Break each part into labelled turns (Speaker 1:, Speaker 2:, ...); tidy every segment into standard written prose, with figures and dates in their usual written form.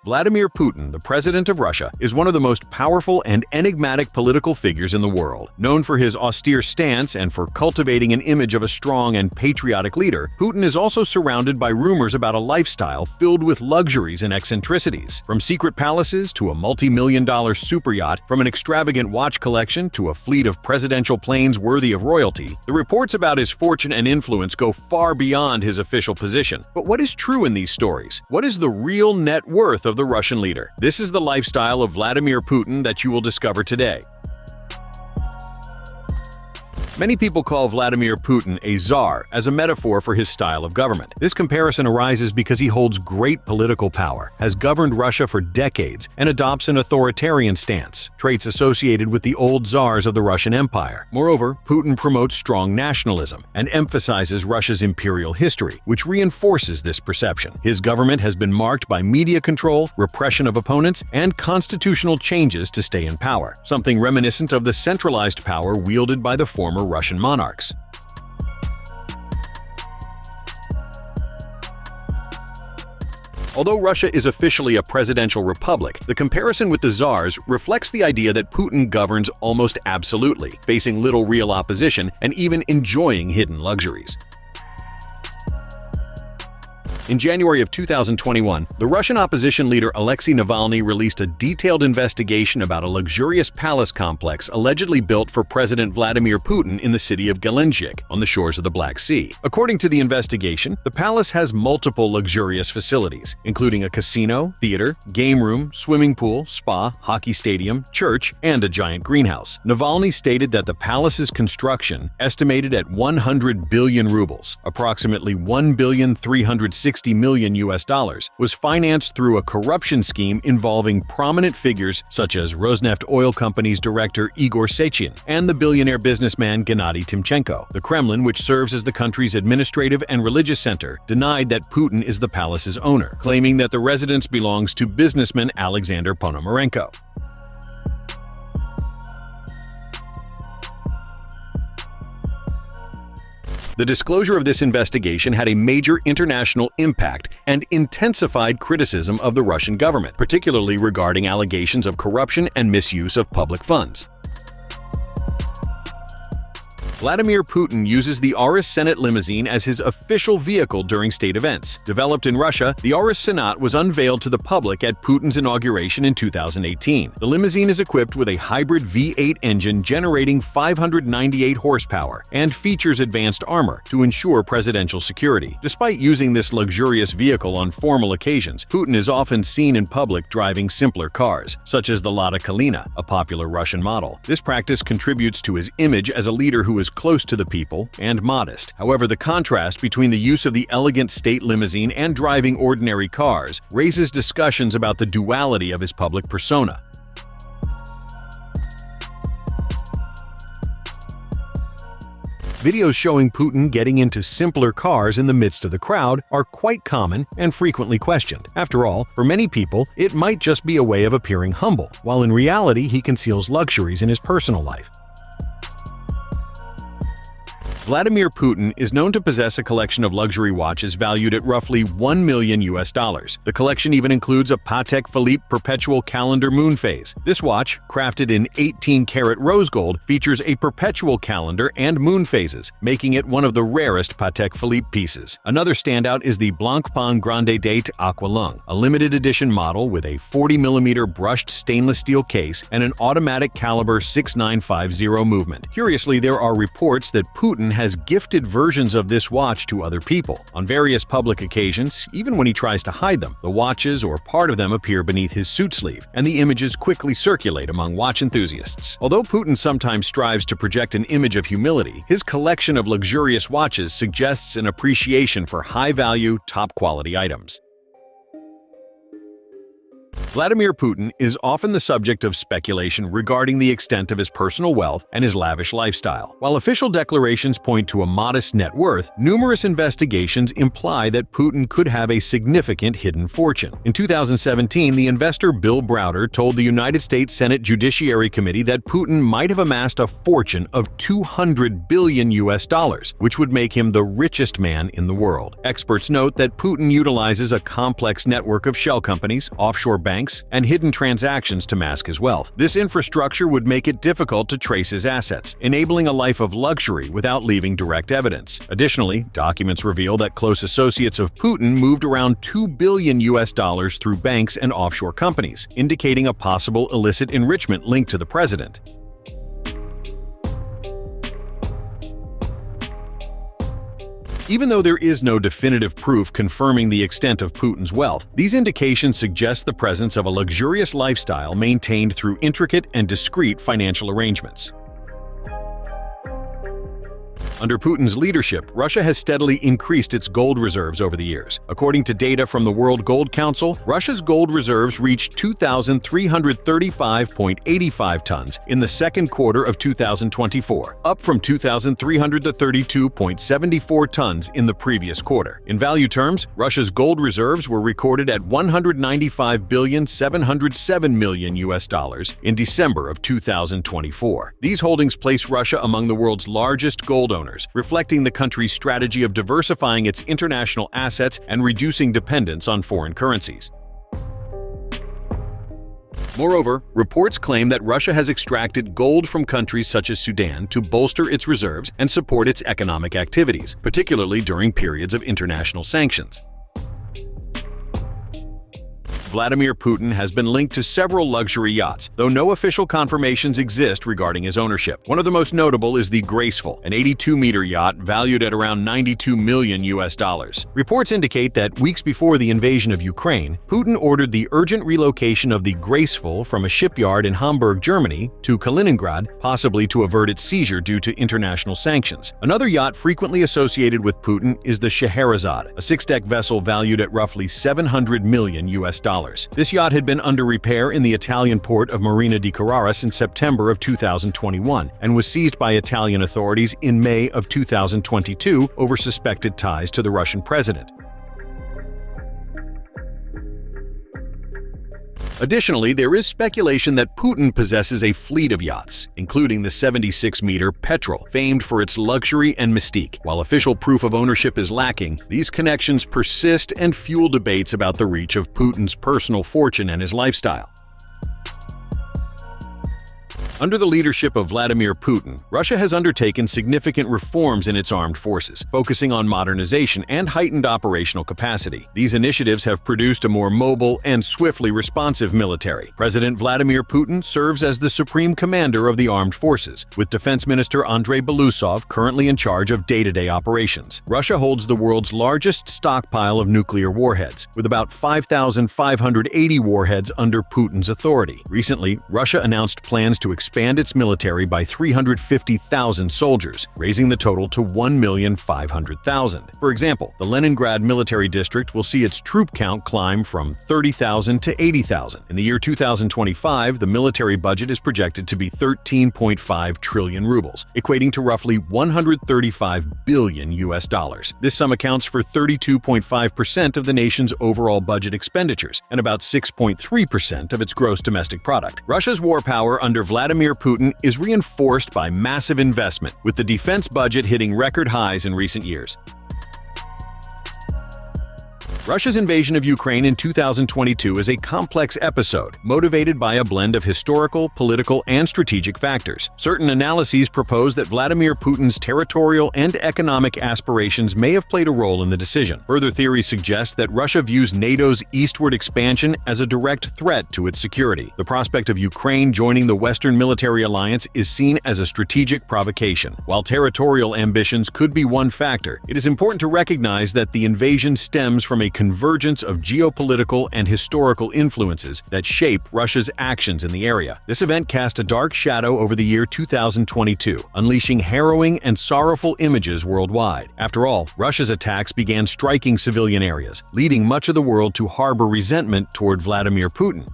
Speaker 1: Vladimir Putin, the president of Russia, is one of the most powerful and enigmatic political figures in the world. Known for his austere stance and for cultivating an image of a strong and patriotic leader, Putin is also surrounded by rumors about a lifestyle filled with luxuries and eccentricities. From secret palaces to a multi-million-dollar super yacht, from an extravagant watch collection to a fleet of presidential planes worthy of royalty, the reports about his fortune and influence go far beyond his official position. But what is true in these stories? What is the real net worth of the Russian leader? This is the lifestyle of Vladimir Putin that you will discover today. Many people call Vladimir Putin a czar as a metaphor for his style of government. This comparison arises because he holds great political power, has governed Russia for decades, and adopts an authoritarian stance, traits associated with the old czars of the Russian Empire. Moreover, Putin promotes strong nationalism and emphasizes Russia's imperial history, which reinforces this perception. His government has been marked by media control, repression of opponents, and constitutional changes to stay in power, something reminiscent of the centralized power wielded by the former Russian monarchs. Although Russia is officially a presidential republic, the comparison with the czars reflects the idea that Putin governs almost absolutely, facing little real opposition and even enjoying hidden luxuries. In January of 2021, the Russian opposition leader Alexei Navalny released a detailed investigation about a luxurious palace complex allegedly built for President Vladimir Putin in the city of Gelendzhik on the shores of the Black Sea. According to the investigation, the palace has multiple luxurious facilities, including a casino, theater, game room, swimming pool, spa, hockey stadium, church, and a giant greenhouse. Navalny stated that the palace's construction, estimated at 100 billion rubles, approximately $1,360 million US, was financed through a corruption scheme involving prominent figures such as Rosneft Oil Company's director Igor Sechin and the billionaire businessman Gennady Timchenko. The Kremlin, which serves as the country's administrative and religious center, denied that Putin is the palace's owner, claiming that the residence belongs to businessman Alexander Ponomarenko. The disclosure of this investigation had a major international impact and intensified criticism of the Russian government, particularly regarding allegations of corruption and misuse of public funds. Vladimir Putin uses the Aurus Senat limousine as his official vehicle during state events. Developed in Russia, the Aurus Senat was unveiled to the public at Putin's inauguration in 2018. The limousine is equipped with a hybrid V8 engine generating 598 horsepower and features advanced armor to ensure presidential security. Despite using this luxurious vehicle on formal occasions, Putin is often seen in public driving simpler cars, such as the Lada Kalina, a popular Russian model. This practice contributes to his image as a leader who is close to the people and modest. However, the contrast between the use of the elegant state limousine and driving ordinary cars raises discussions about the duality of his public persona. Videos showing Putin getting into simpler cars in the midst of the crowd are quite common and frequently questioned. After all, for many people, it might just be a way of appearing humble, while in reality he conceals luxuries in his personal life. Vladimir Putin is known to possess a collection of luxury watches valued at roughly $1 million US. The collection even includes a Patek Philippe Perpetual Calendar Moon Phase. This watch, crafted in 18-karat rose gold, features a perpetual calendar and moon phases, making it one of the rarest Patek Philippe pieces. Another standout is the Blancpain Grande Date Aqualung, a limited edition model with a 40mm brushed stainless steel case and an automatic caliber 6950 movement. Curiously, there are reports that Putin has gifted versions of this watch to other people. On various public occasions, even when he tries to hide them, the watches or part of them appear beneath his suit sleeve, and the images quickly circulate among watch enthusiasts. Although Putin sometimes strives to project an image of humility, his collection of luxurious watches suggests an appreciation for high-value, top-quality items. Vladimir Putin is often the subject of speculation regarding the extent of his personal wealth and his lavish lifestyle. While official declarations point to a modest net worth, numerous investigations imply that Putin could have a significant hidden fortune. In 2017, the investor Bill Browder told the United States Senate Judiciary Committee that Putin might have amassed a fortune of $200 billion, which would make him the richest man in the world. Experts note that Putin utilizes a complex network of shell companies, offshore banks, and hidden transactions to mask his wealth. This infrastructure would make it difficult to trace his assets, enabling a life of luxury without leaving direct evidence. Additionally, documents reveal that close associates of Putin moved around $2 billion through banks and offshore companies, indicating a possible illicit enrichment linked to the president. Even though there is no definitive proof confirming the extent of Putin's wealth, these indications suggest the presence of a luxurious lifestyle maintained through intricate and discreet financial arrangements. Under Putin's leadership, Russia has steadily increased its gold reserves over the years. According to data from the World Gold Council, Russia's gold reserves reached 2,335.85 tons in the second quarter of 2024, up from 2,332.74 tons in the previous quarter. In value terms, Russia's gold reserves were recorded at $195.707 billion in December of 2024. These holdings place Russia among the world's largest gold owners, reflecting the country's strategy of diversifying its international assets and reducing dependence on foreign currencies. Moreover, reports claim that Russia has extracted gold from countries such as Sudan to bolster its reserves and support its economic activities, particularly during periods of international sanctions. Vladimir Putin has been linked to several luxury yachts, though no official confirmations exist regarding his ownership. One of the most notable is the Graceful, an 82-meter yacht valued at around $92 million. Reports indicate that weeks before the invasion of Ukraine, Putin ordered the urgent relocation of the Graceful from a shipyard in Hamburg, Germany, to Kaliningrad, possibly to avert its seizure due to international sanctions. Another yacht frequently associated with Putin is the Scheherazade, a six-deck vessel valued at roughly $700 million. This yacht had been under repair in the Italian port of Marina di Carrara since September of 2021 and was seized by Italian authorities in May of 2022 over suspected ties to the Russian president. Additionally, there is speculation that Putin possesses a fleet of yachts, including the 76-meter Petrel, famed for its luxury and mystique. While official proof of ownership is lacking, these connections persist and fuel debates about the reach of Putin's personal fortune and his lifestyle. Under the leadership of Vladimir Putin, Russia has undertaken significant reforms in its armed forces, focusing on modernization and heightened operational capacity. These initiatives have produced a more mobile and swiftly responsive military. President Vladimir Putin serves as the supreme commander of the armed forces, with Defense Minister Andrei Belousov currently in charge of day-to-day operations. Russia holds the world's largest stockpile of nuclear warheads, with about 5,580 warheads under Putin's authority. Recently, Russia announced plans to expand its military by 350,000 soldiers, raising the total to 1,500,000. For example, the Leningrad military district will see its troop count climb from 30,000 to 80,000. In the year 2025, the military budget is projected to be 13.5 trillion rubles, equating to roughly $135 billion. This sum accounts for 32.5% of the nation's overall budget expenditures and about 6.3% of its gross domestic product. Russia's war power under Vladimir Putin is reinforced by massive investment, with the defense budget hitting record highs in recent years. Russia's invasion of Ukraine in 2022 is a complex episode, motivated by a blend of historical, political, and strategic factors. Certain analyses propose that Vladimir Putin's territorial and economic aspirations may have played a role in the decision. Further theories suggest that Russia views NATO's eastward expansion as a direct threat to its security. The prospect of Ukraine joining the Western military alliance is seen as a strategic provocation. While territorial ambitions could be one factor, it is important to recognize that the invasion stems from a convergence of geopolitical and historical influences that shape Russia's actions in the area. This event cast a dark shadow over the year 2022, unleashing harrowing and sorrowful images worldwide. After all, Russia's attacks began striking civilian areas, leading much of the world to harbor resentment toward Vladimir Putin.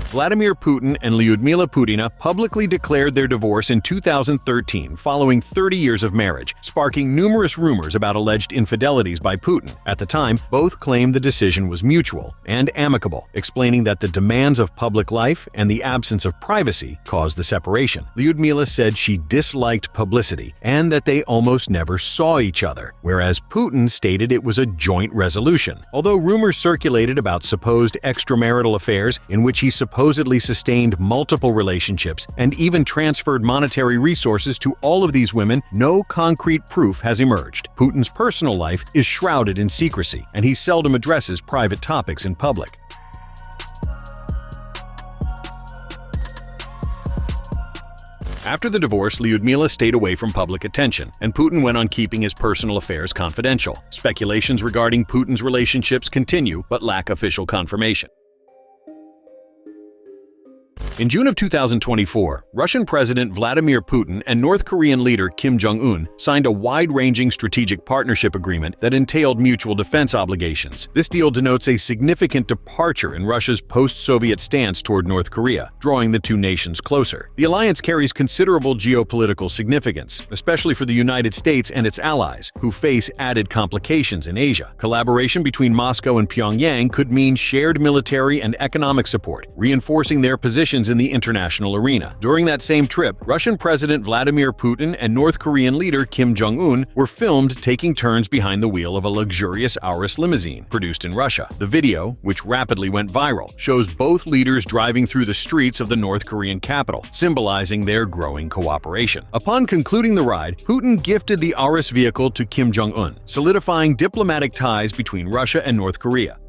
Speaker 1: Vladimir Putin and Lyudmila Putina publicly declared their divorce in 2013 following 30 years of marriage, sparking numerous rumors about alleged infidelities by Putin. At the time, both claimed the decision was mutual and amicable, explaining that the demands of public life and the absence of privacy caused the separation. Lyudmila said she disliked publicity and that they almost never saw each other, whereas Putin stated it was a joint resolution. Although rumors circulated about supposed extramarital affairs in which he supposedly sustained multiple relationships and even transferred monetary resources to all of these women, no concrete proof has emerged. Putin's personal life is shrouded in secrecy, and he seldom addresses private topics in public. After the divorce, Lyudmila stayed away from public attention, and Putin went on keeping his personal affairs confidential. Speculations regarding Putin's relationships continue but lack official confirmation. In June of 2024, Russian President Vladimir Putin and North Korean leader Kim Jong-un signed a wide-ranging strategic partnership agreement that entailed mutual defense obligations. This deal denotes a significant departure in Russia's post-Soviet stance toward North Korea, drawing the two nations closer. The alliance carries considerable geopolitical significance, especially for the United States and its allies, who face added complications in Asia. Collaboration between Moscow and Pyongyang could mean shared military and economic support, reinforcing their positions in the international arena. During that same trip, Russian President Vladimir Putin and North Korean leader Kim Jong-un were filmed taking turns behind the wheel of a luxurious Auris limousine produced in Russia. The video, which rapidly went viral, shows both leaders driving through the streets of the North Korean capital, symbolizing their growing cooperation. Upon concluding the ride, Putin gifted the Auris vehicle to Kim Jong-un, solidifying diplomatic ties between Russia and North Korea.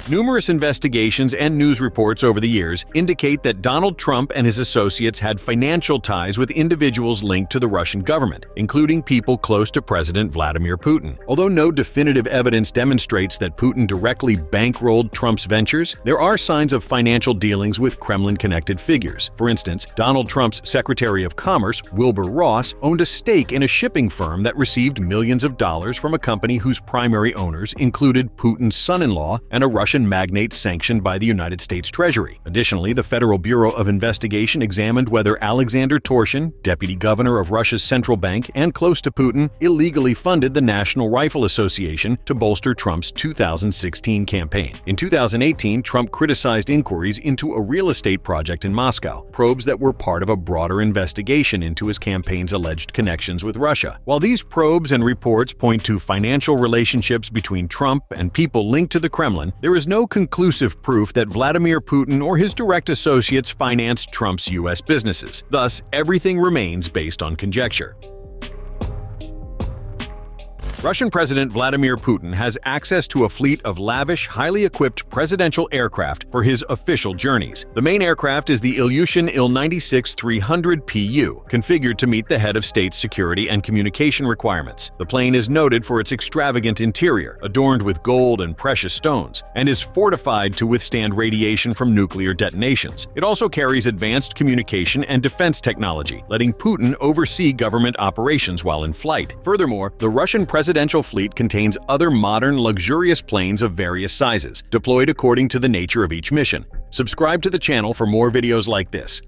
Speaker 1: Numerous investigations and news reports over the years indicate that Donald Trump and his associates had financial ties with individuals linked to the Russian government, including people close to President Vladimir Putin. Although no definitive evidence demonstrates that Putin directly bankrolled Trump's ventures, there are signs of financial dealings with Kremlin-connected figures. For instance, Donald Trump's Secretary of Commerce, Wilbur Ross, owned a stake in a shipping firm that received millions of dollars from a company whose primary owners included Putin's son-in-law and a Russian magnate sanctioned by the United States Treasury. Additionally, the Federal Bureau of Investigation examined whether Alexander Torshin, deputy governor of Russia's central bank and close to Putin, illegally funded the National Rifle Association to bolster Trump's 2016 campaign. In 2018, Trump criticized inquiries into a real estate project in Moscow, probes that were part of a broader investigation into his campaign's alleged connections with Russia. While these probes and reports point to financial relationships between Trump and people linked to the Kremlin, there is no conclusive proof that Vladimir Putin or his direct associates financed Trump's U.S. businesses. Thus, everything remains based on conjecture. Russian President Vladimir Putin has access to a fleet of lavish, highly equipped presidential aircraft for his official journeys. The main aircraft is the Ilyushin Il-96-300PU, configured to meet the head of state's security and communication requirements. The plane is noted for its extravagant interior, adorned with gold and precious stones, and is fortified to withstand radiation from nuclear detonations. It also carries advanced communication and defense technology, letting Putin oversee government operations while in flight. Furthermore, the Russian presidential fleet contains other modern, luxurious planes of various sizes, deployed according to the nature of each mission. Subscribe to the channel for more videos like this.